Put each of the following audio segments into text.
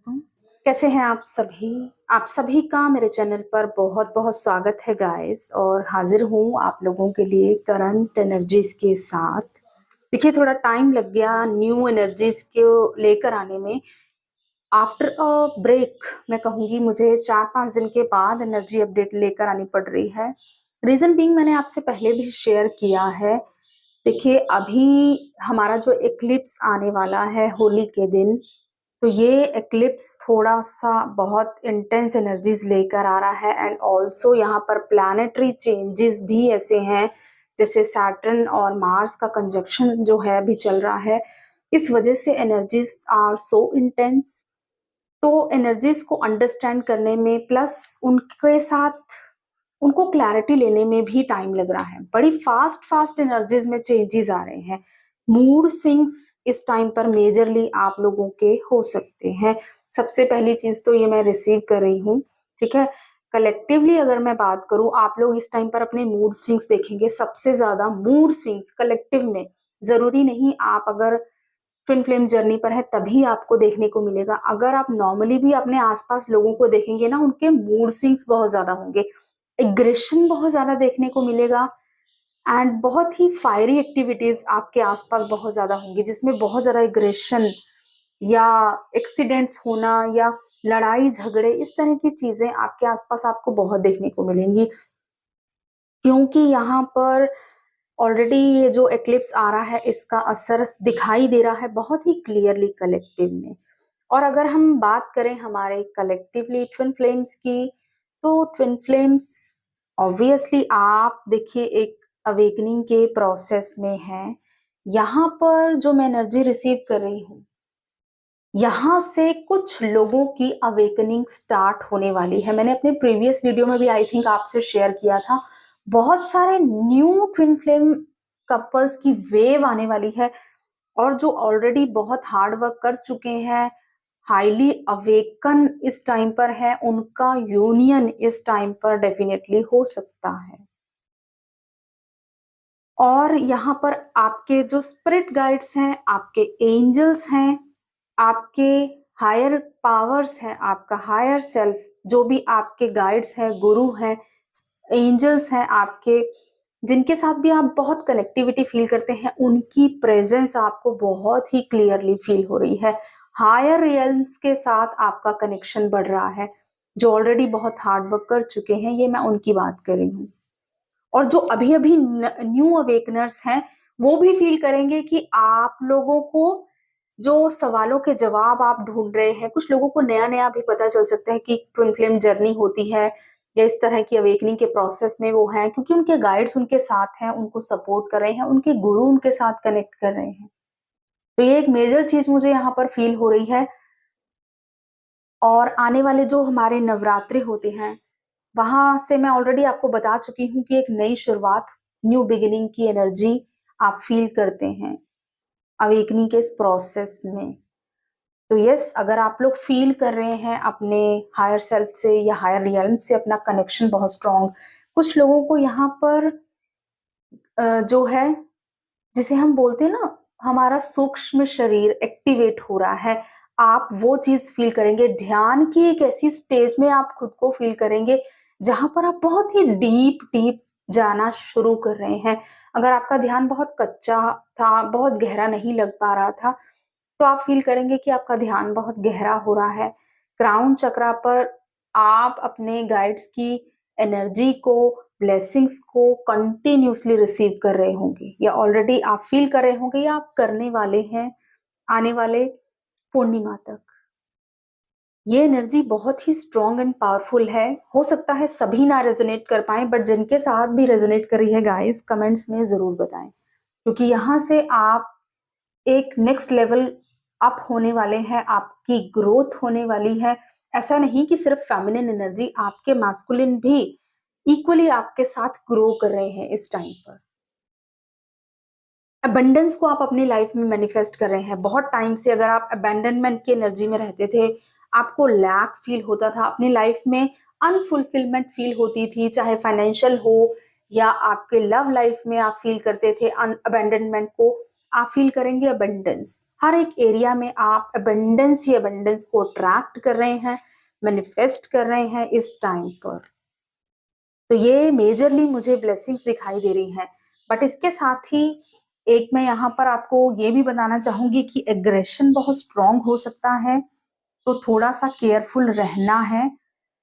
दोस्तों, कैसे हैं आप सभी। आप सभी का मेरे चैनल पर बहुत बहुत स्वागत है गाइस। और हाजिर हूँ आप लोगों के लिए करंट एनर्जीज के साथ। देखिए, थोड़ा टाइम लग गया न्यू एनर्जीज को लेकर आने में। आफ्टर अ ब्रेक मैं कहूँगी, मुझे 4-5 दिन के बाद एनर्जी अपडेट लेकर आनी पड़ रही है। रीजन बीइंग, मैंने आपसे पहले भी शेयर किया है। देखिए, अभी हमारा जो एक्लिप्स आने वाला है होली के दिन, तो ये एक्लिप्स थोड़ा सा बहुत इंटेंस एनर्जीज लेकर आ रहा है। एंड ऑल्सो यहाँ पर प्लैनेटरी चेंजेस भी ऐसे हैं, जैसे सैटर्न और मार्स का कंजक्शन जो है अभी चल रहा है। इस वजह से एनर्जीज आर सो इंटेंस। तो एनर्जीज को अंडरस्टैंड करने में प्लस उनके साथ उनको क्लैरिटी लेने में भी टाइम लग रहा है। बड़ी फास्ट फास्ट एनर्जीज में चेंजेस आ रहे हैं। मूड स्विंग्स इस टाइम पर मेजरली आप लोगों के हो सकते हैं। सबसे पहली चीज तो ये मैं रिसीव कर रही हूँ, ठीक है। कलेक्टिवली अगर मैं बात करूं, आप लोग इस टाइम पर अपने मूड स्विंग्स देखेंगे। सबसे ज्यादा मूड स्विंग्स कलेक्टिव में, जरूरी नहीं आप अगर ट्विन फ्लेम जर्नी पर है तभी आपको देखने को मिलेगा। अगर आप नॉर्मली भी अपने आसपास लोगों को देखेंगे ना, उनके मूड स्विंग्स बहुत ज्यादा होंगे। एग्रेशन बहुत ज्यादा देखने को मिलेगा। एंड बहुत ही फायरी एक्टिविटीज आपके आसपास बहुत ज्यादा होंगी, जिसमें बहुत ज्यादा एग्रेशन या एक्सीडेंट्स होना या लड़ाई झगड़े, इस तरह की चीजें आपके आसपास आपको बहुत देखने को मिलेंगी। क्योंकि यहाँ पर ऑलरेडी ये जो एक्लिप्स आ रहा है, इसका असर दिखाई दे रहा है बहुत ही क्लियरली कलेक्टिव में। और अगर हम बात करें हमारे कलेक्टिवली ट्विन फ्लेम्स की, तो ट्विन फ्लेम्स ऑब्वियसली आप देखिए एक अवेकनिंग के प्रोसेस में है। यहाँ पर जो मैं एनर्जी रिसीव कर रही हूँ, यहाँ से कुछ लोगों की अवेकनिंग स्टार्ट होने वाली है। मैंने अपने प्रीवियस वीडियो में भी आई थिंक आपसे शेयर किया था। बहुत सारे न्यू ट्विन फ्लेम कपल्स की वेव आने वाली है। और जो ऑलरेडी बहुत हार्ड वर्क कर चुके हैं, हाईली अवेकन इस टाइम पर है, उनका यूनियन इस टाइम पर डेफिनेटली हो सकता है। और यहाँ पर आपके जो स्पिरिट गाइड्स हैं, आपके एंजल्स हैं, आपके हायर पावर्स हैं, आपका हायर सेल्फ, जो भी आपके गाइड्स हैं, गुरु हैं, एंजल्स हैं आपके, जिनके साथ भी आप बहुत कनेक्टिविटी फील करते हैं, उनकी प्रेजेंस आपको बहुत ही क्लियरली फील हो रही है। हायर रियल्स के साथ आपका कनेक्शन बढ़ रहा है। जो ऑलरेडी बहुत हार्ड वर्क कर चुके हैं, ये मैं उनकी बात कर रही हूँ। और जो अभी अभी न्यू अवेकनर्स हैं, वो भी फील करेंगे कि आप लोगों को जो सवालों के जवाब आप ढूंढ रहे हैं, कुछ लोगों को नया नया भी पता चल सकता है कि ट्विन फ्लेम जर्नी होती है या इस तरह की अवेकनिंग के प्रोसेस में वो हैं, क्योंकि उनके गाइड्स उनके साथ हैं, उनको सपोर्ट कर रहे हैं, उनके गुरु उनके साथ कनेक्ट कर रहे हैं। तो ये एक मेजर चीज मुझे यहाँ पर फील हो रही है। और आने वाले जो हमारे नवरात्रि होते हैं, वहां से मैं ऑलरेडी आपको बता चुकी हूँ कि एक नई शुरुआत, न्यू बिगिनिंग की एनर्जी आप फील करते हैं अवेकनिंग के इस प्रोसेस में। तो यस, अगर आप लोग फील कर रहे हैं अपने हायर सेल्फ से या हायर रियल्म से अपना कनेक्शन बहुत स्ट्रांग, कुछ लोगों को यहाँ पर जो है, जिसे हम बोलते हैं ना, हमारा सूक्ष्म शरीर एक्टिवेट हो रहा है। आप वो चीज फील करेंगे। ध्यान की एक ऐसी स्टेज में आप खुद को फील करेंगे जहां पर आप बहुत ही डीप डीप जाना शुरू कर रहे हैं। अगर आपका ध्यान बहुत कच्चा था, बहुत गहरा नहीं लग पा रहा था, तो आप फील करेंगे कि आपका ध्यान बहुत गहरा हो रहा है। क्राउन चक्रा पर आप अपने गाइड्स की एनर्जी को, ब्लेसिंग्स को कंटिन्यूसली रिसीव कर रहे होंगे, या ऑलरेडी आप फील कर रहे होंगे, या आप करने वाले हैं आने वाले पूर्णिमा तक। ये एनर्जी बहुत ही स्ट्रॉन्ग एंड पावरफुल है। हो सकता है सभी ना रेजोनेट कर पाए, बट जिनके साथ भी रेजोनेट कर रही है गाइस, कमेंट्स में जरूर बताएं। क्योंकि यहाँ से आप एक नेक्स्ट लेवल अप होने वाले हैं, आपकी ग्रोथ होने वाली है। ऐसा नहीं कि सिर्फ फेमिनिन एनर्जी, आपके मैस्कुलिन भी इक्वली आपके साथ ग्रो कर रहे हैं इस टाइम पर। अबंडेंस को आप अपनी लाइफ में मैनिफेस्ट कर रहे हैं। बहुत टाइम से अगर आप अबैंडनमेंट की एनर्जी में रहते थे, आपको लैक फील होता था अपनी लाइफ में, अनफुलफिलमेंट फील होती थी, चाहे फाइनेंशियल हो या आपके लव लाइफ में आप फील करते थे अबैंडनमेंट को, आप फील करेंगे अबंडेंस। हर एक एरिया में आप अबंडेंस ही अबंडेंस को अट्रैक्ट कर रहे हैं, मैनिफेस्ट कर रहे हैं इस टाइम पर। तो ये मेजरली मुझे ब्लेसिंग्स दिखाई दे रही हैं। बट इसके साथ ही एक मैं यहाँ पर आपको ये भी बताना चाहूंगी कि एग्रेशन बहुत स्ट्रांग हो सकता है, तो थोड़ा सा केयरफुल रहना है।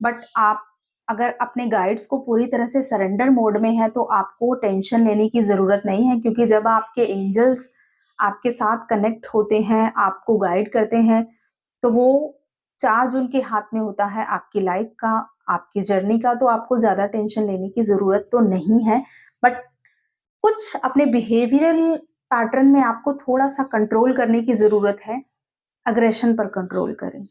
बट आप अगर अपने गाइड्स को पूरी तरह से सरेंडर मोड में है तो आपको टेंशन लेने की जरूरत नहीं है, क्योंकि जब आपके एंजल्स आपके साथ कनेक्ट होते हैं, आपको गाइड करते हैं, तो वो चार्ज उनके हाथ में होता है आपकी लाइफ का, आपकी जर्नी का। तो आपको ज्यादा टेंशन लेने की जरूरत तो नहीं है। बट कुछ अपने बिहेवियरल पैटर्न में आपको थोड़ा सा कंट्रोल करने की जरूरत है। अग्रेशन पर कंट्रोल करें,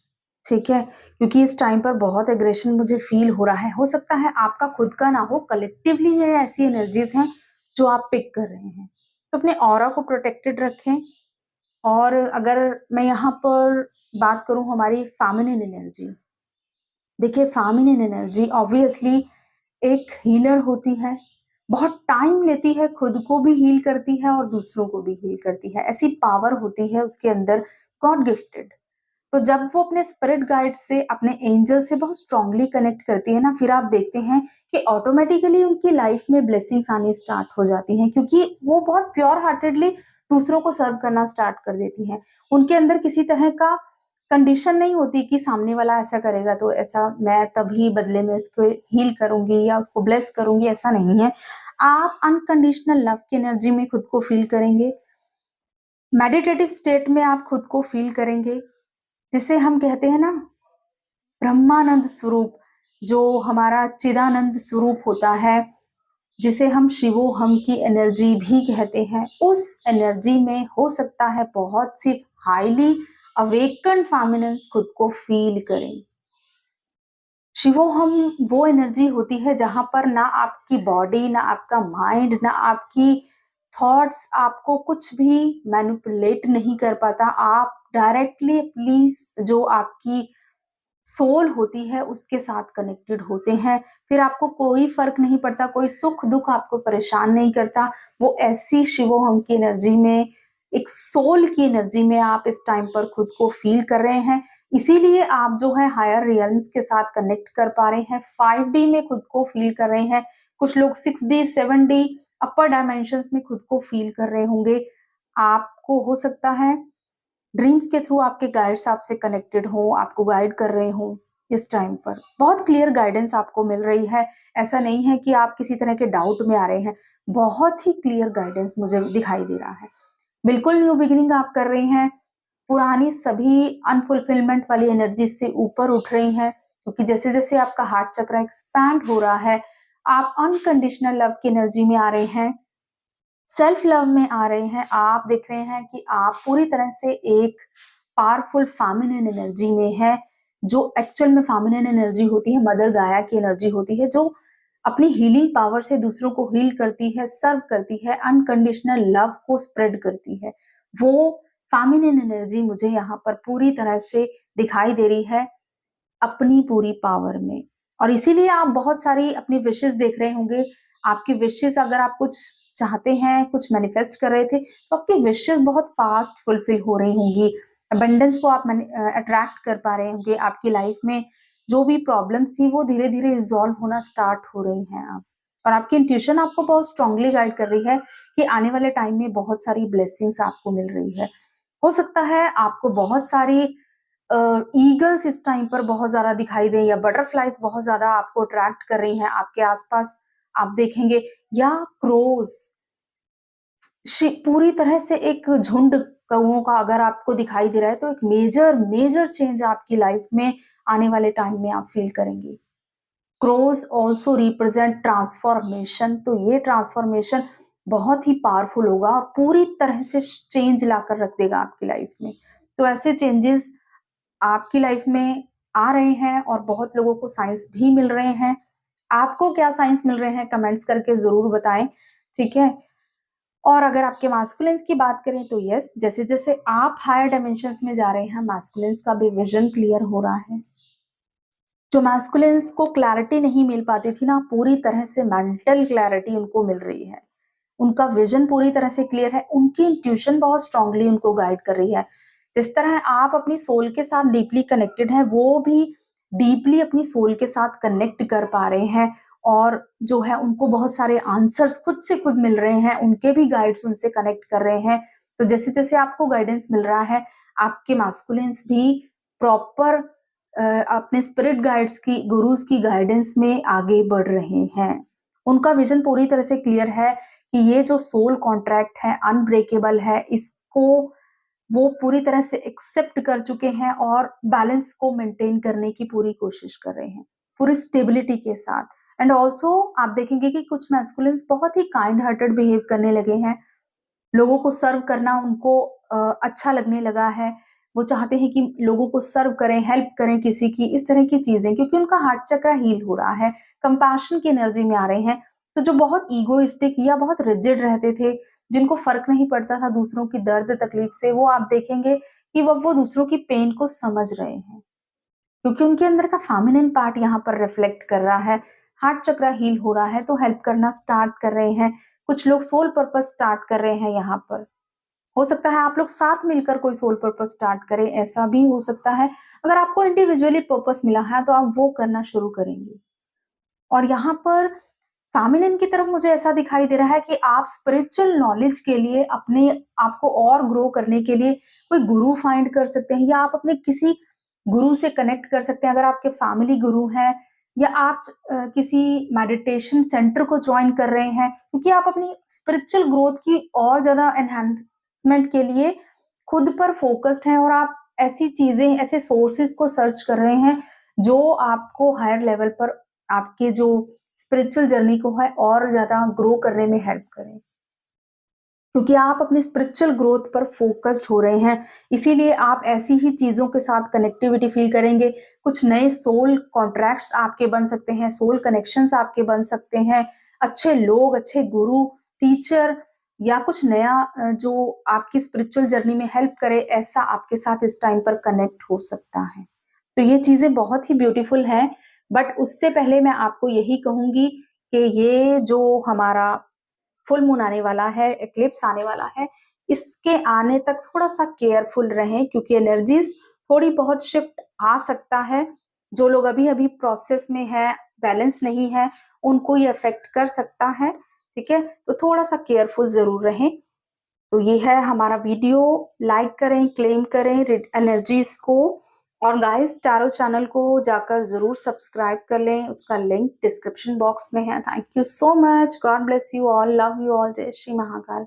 ठीक है? क्योंकि इस टाइम पर बहुत एग्रेशन मुझे फील हो रहा है। हो सकता है आपका खुद का ना हो, कलेक्टिवली है ऐसी एनर्जीज हैं जो आप पिक कर रहे हैं। तो अपने ऑरा को प्रोटेक्टेड रखें। और अगर मैं यहाँ पर बात करूं हमारी फेमिनिन एनर्जी, देखिए फेमिनिन एनर्जी ऑब्वियसली एक हीलर होती है, बहुत टाइम लेती है, खुद को भी हील करती है और दूसरों को भी हील करती है। ऐसी पावर होती है उसके अंदर, गॉड गिफ्टेड। तो जब वो अपने स्पिरिट गाइड से, अपने एंजल से बहुत स्ट्रांगली कनेक्ट करती है ना, फिर आप देखते हैं कि ऑटोमेटिकली उनकी लाइफ में ब्लेसिंग्स आनी स्टार्ट हो जाती हैं, क्योंकि वो बहुत प्योर हार्टेडली दूसरों को सर्व करना स्टार्ट कर देती हैं। उनके अंदर किसी तरह का कंडीशन नहीं होती कि सामने वाला ऐसा करेगा तो ऐसा मैं तभी बदले में उसको हील करूंगी या उसको ब्लेस करूंगी, ऐसा नहीं है। आप अनकंडीशनल लव की एनर्जी में खुद को फील करेंगे, मेडिटेटिव स्टेट में आप खुद को फील करेंगे, जिसे हम कहते हैं ना ब्रह्मानंद स्वरूप, जो हमारा चिदानंद स्वरूप होता है, जिसे हम शिवो हम की एनर्जी भी कहते हैं। उस एनर्जी में हो सकता है बहुत सी हाईली अवेकन फेमिनिन्स खुद को फील करें। शिवो हम वो एनर्जी होती है जहां पर ना आपकी बॉडी, ना आपका माइंड, ना आपकी थॉट्स आपको कुछ भी मैनिपुलेट नहीं कर पाता। आप डायरेक्टली अपनी जो आपकी सोल होती है उसके साथ कनेक्टेड होते हैं। फिर आपको कोई फर्क नहीं पड़ता, कोई सुख दुख आपको परेशान नहीं करता। वो ऐसी शिवो हम की एनर्जी में, एक सोल की एनर्जी में आप इस टाइम पर खुद को फील कर रहे हैं। इसीलिए आप जो है हायर रियल्म्स के साथ कनेक्ट कर पा रहे हैं, 5D में खुद को फील कर रहे हैं। कुछ लोग 6D 7D अपर डायमेंशंस में खुद को फील कर रहे होंगे। आपको हो सकता है ड्रीम्स के थ्रू आपके गाइड्स आपसे कनेक्टेड हो, आपको गाइड कर रहे हो। इस टाइम पर बहुत क्लियर गाइडेंस आपको मिल रही है। ऐसा नहीं है कि आप किसी तरह के डाउट में आ रहे हैं, बहुत ही क्लियर गाइडेंस मुझे दिखाई दे रहा है। बिल्कुल न्यू बिगिनिंग आप कर रही हैं, पुरानी सभी अनफुलफिलमेंट वाली एनर्जी से ऊपर उठ रही हैं, क्योंकि जैसे जैसे आपका हार्ट चक्र एक्सपैंड हो रहा है, आप अनकंडीशनल लव की एनर्जी में आ रहे हैं, सेल्फ लव में आ रहे हैं। आप देख रहे हैं कि आप पूरी तरह से एक पावरफुल फेमिनिन एनर्जी में है, जो एक्चुअल में फेमिनिन एनर्जी होती है, मदर गाया की एनर्जी होती है, जो अपनी हीलिंग पावर से दूसरों को हील करती है, सर्व करती है, अनकंडीशनल लव को स्प्रेड करती है। वो फेमिनिन एनर्जी मुझे यहाँ पर पूरी तरह से दिखाई दे रही है अपनी पूरी पावर में। और इसीलिए आप बहुत सारी अपनी विशेस देख रहे होंगे। आपकी विशेस, अगर आप कुछ चाहते हैं, कुछ मैनिफेस्ट कर रहे थे, तो आपकी विशेस बहुत फास्ट फुलफिल हो रही होंगी। अबंडेंस को आप अट्रैक्ट कर पा रहे होंगे। आपकी लाइफ में जो भी प्रॉब्लम्स थी वो धीरे धीरे रिजॉल्व होना स्टार्ट हो रही हैं आप। और आपकी इंट्यूशन आपको बहुत स्ट्रांगली गाइड कर रही है कि आने वाले टाइम में बहुत सारी ब्लेसिंग्स आपको मिल रही है। हो सकता है आपको बहुत सारी ईगल्स इस टाइम पर बहुत ज्यादा दिखाई दें, या बटरफ्लाइज बहुत ज्यादा आपको अट्रैक्ट कर रही हैं आपके आसपास, आप देखेंगे। या क्रोज, पूरी तरह से एक झुंड कौओं का अगर आपको दिखाई दे रहा है, तो एक मेजर मेजर चेंज आपकी लाइफ में आने वाले टाइम में आप फील करेंगे। क्रोज ऑल्सो रिप्रेजेंट ट्रांसफॉर्मेशन, तो ये ट्रांसफॉर्मेशन बहुत ही पावरफुल होगा और पूरी तरह से चेंज लाकर रख देगा आपकी लाइफ में। तो ऐसे चेंजेस आपकी लाइफ में आ रहे हैं और बहुत लोगों को साइंस भी मिल रहे हैं। आपको क्या साइंस मिल रहे हैं कमेंट्स करके जरूर बताएं, ठीक है? और अगर आपके मास्कुलिन्स की बात करें तो यस, जैसे जैसे आप हायर डायमेंशंस में जा रहे हैं, मास्कुलिन्स का भी विजन क्लियर हो रहा है। जो मास्कुलिन्स को क्लैरिटी नहीं मिल पाती थी ना, पूरी तरह से मेंटल क्लैरिटी उनको मिल रही है। उनका विजन पूरी तरह से क्लियर है, उनकी इंट्यूशन बहुत स्ट्रांगली उनको गाइड कर रही है। जिस तरह आप अपनी सोल के साथ डीपली कनेक्टेड हैं, वो भी डीपली अपनी सोल के साथ कनेक्ट कर पा रहे हैं और जो है उनको बहुत सारे आंसर्स खुद से खुद मिल रहे हैं, उनके भी गाइड्स उनसे कनेक्ट कर रहे हैं। तो जैसे जैसे आपको गाइडेंस मिल रहा है, आपके मास्कुलिन्स भी प्रॉपर अपने स्पिरिट गाइड्स की, गुरुज की गाइडेंस में आगे बढ़ रहे हैं। उनका विजन पूरी तरह से क्लियर है कि ये जो सोल कॉन्ट्रैक्ट है अनब्रेकेबल है, इसको वो पूरी तरह से एक्सेप्ट कर चुके हैं और बैलेंस को मेंटेन करने की पूरी कोशिश कर रहे हैं, पूरी स्टेबिलिटी के साथ। एंड ऑल्सो आप देखेंगे कि कुछ मैस्कुलिन्स बहुत ही काइंड हार्टेड बिहेव करने लगे हैं, लोगों को सर्व करना उनको अच्छा लगने लगा है, वो चाहते हैं कि लोगों को सर्व करें, हेल्प करें किसी की, इस तरह की चीजें, क्योंकि उनका हार्ट चक्र हील हो रहा है, कंपैशन की एनर्जी में आ रहे हैं। तो जो बहुत ईगोइस्टिक या बहुत रिजिड रहते थे, जिनको फर्क नहीं पड़ता था दूसरों की दर्द तकलीफ से, वो आप देखेंगे कि वो दूसरों की पेन को समझ रहे हैं, क्योंकि उनके अंदर का फेमिनिन पार्ट यहाँ पर रिफ्लेक्ट कर रहा है। हार्ट चक्र हील हो रहा है तो हेल्प करना स्टार्ट कर रहे हैं। कुछ लोग सोल पर्पस स्टार्ट कर रहे हैं यहाँ पर। हो सकता है आप लोग साथ मिलकर कोई सोल पर्पस स्टार्ट करें, ऐसा भी हो सकता है। अगर आपको इंडिविजुअली पर्पस मिला है तो आप वो करना शुरू करेंगे। और यहाँ पर फेमिनिन की तरफ मुझे ऐसा दिखाई दे रहा है कि आप स्पिरिचुअल नॉलेज के लिए, अपने आप को और ग्रो करने के लिए कोई गुरु फाइंड कर सकते हैं, या आप अपने किसी गुरु से कनेक्ट कर सकते हैं। अगर आपके फैमिली गुरु हैं, या आप किसी मेडिटेशन सेंटर को ज्वाइन कर रहे हैं, क्योंकि आप अपनी स्पिरिचुअल ग्रोथ की और ज्यादा एनहांसमेंट के लिए खुद पर फोकस्ड हैं, और आप ऐसी चीजें, ऐसे सोर्सेज को सर्च कर रहे हैं जो आपको हायर लेवल पर आपके जो स्पिरिचुअल जर्नी को है और ज्यादा ग्रो करने में हेल्प करें, क्योंकि आप अपनी स्पिरिचुअल ग्रोथ पर फोकस्ड हो रहे हैं। इसीलिए आप ऐसी ही चीजों के साथ कनेक्टिविटी फील करेंगे। कुछ नए सोल कॉन्ट्रैक्ट्स आपके बन सकते हैं, सोल कनेक्शंस आपके बन सकते हैं, अच्छे लोग, अच्छे गुरु, टीचर, या कुछ नया जो आपकी स्पिरिचुअल जर्नी में हेल्प करे, ऐसा आपके साथ इस टाइम पर कनेक्ट हो सकता है। तो ये चीजें बहुत ही ब्यूटीफुल हैं। बट उससे पहले मैं आपको यही कहूंगी कि ये जो हमारा फुल मून आने वाला है, एक्लिप्स आने वाला है, इसके आने तक थोड़ा-सा केयरफुल रहें, क्योंकि एनर्जीज़ थोड़ी बहुत शिफ्ट आ सकता है। जो लोग अभी-अभी प्रोसेस में हैं, बैलेंस नहीं है, उनको ये अफ़ेक्ट कर सकता है, ठीक है? तो थोड़ा-सा केयरफुल ज़रूर रहें। तो ये है हमारा वीडियो, लाइक करें, क्लेम करें रीड एनर्जीज़ को, और गाइस टैरो चैनल को जाकर ज़रूर सब्सक्राइब कर लें, उसका लिंक डिस्क्रिप्शन बॉक्स में है। Thank you so much, God bless you all, love you all, जय श्री महाकाल।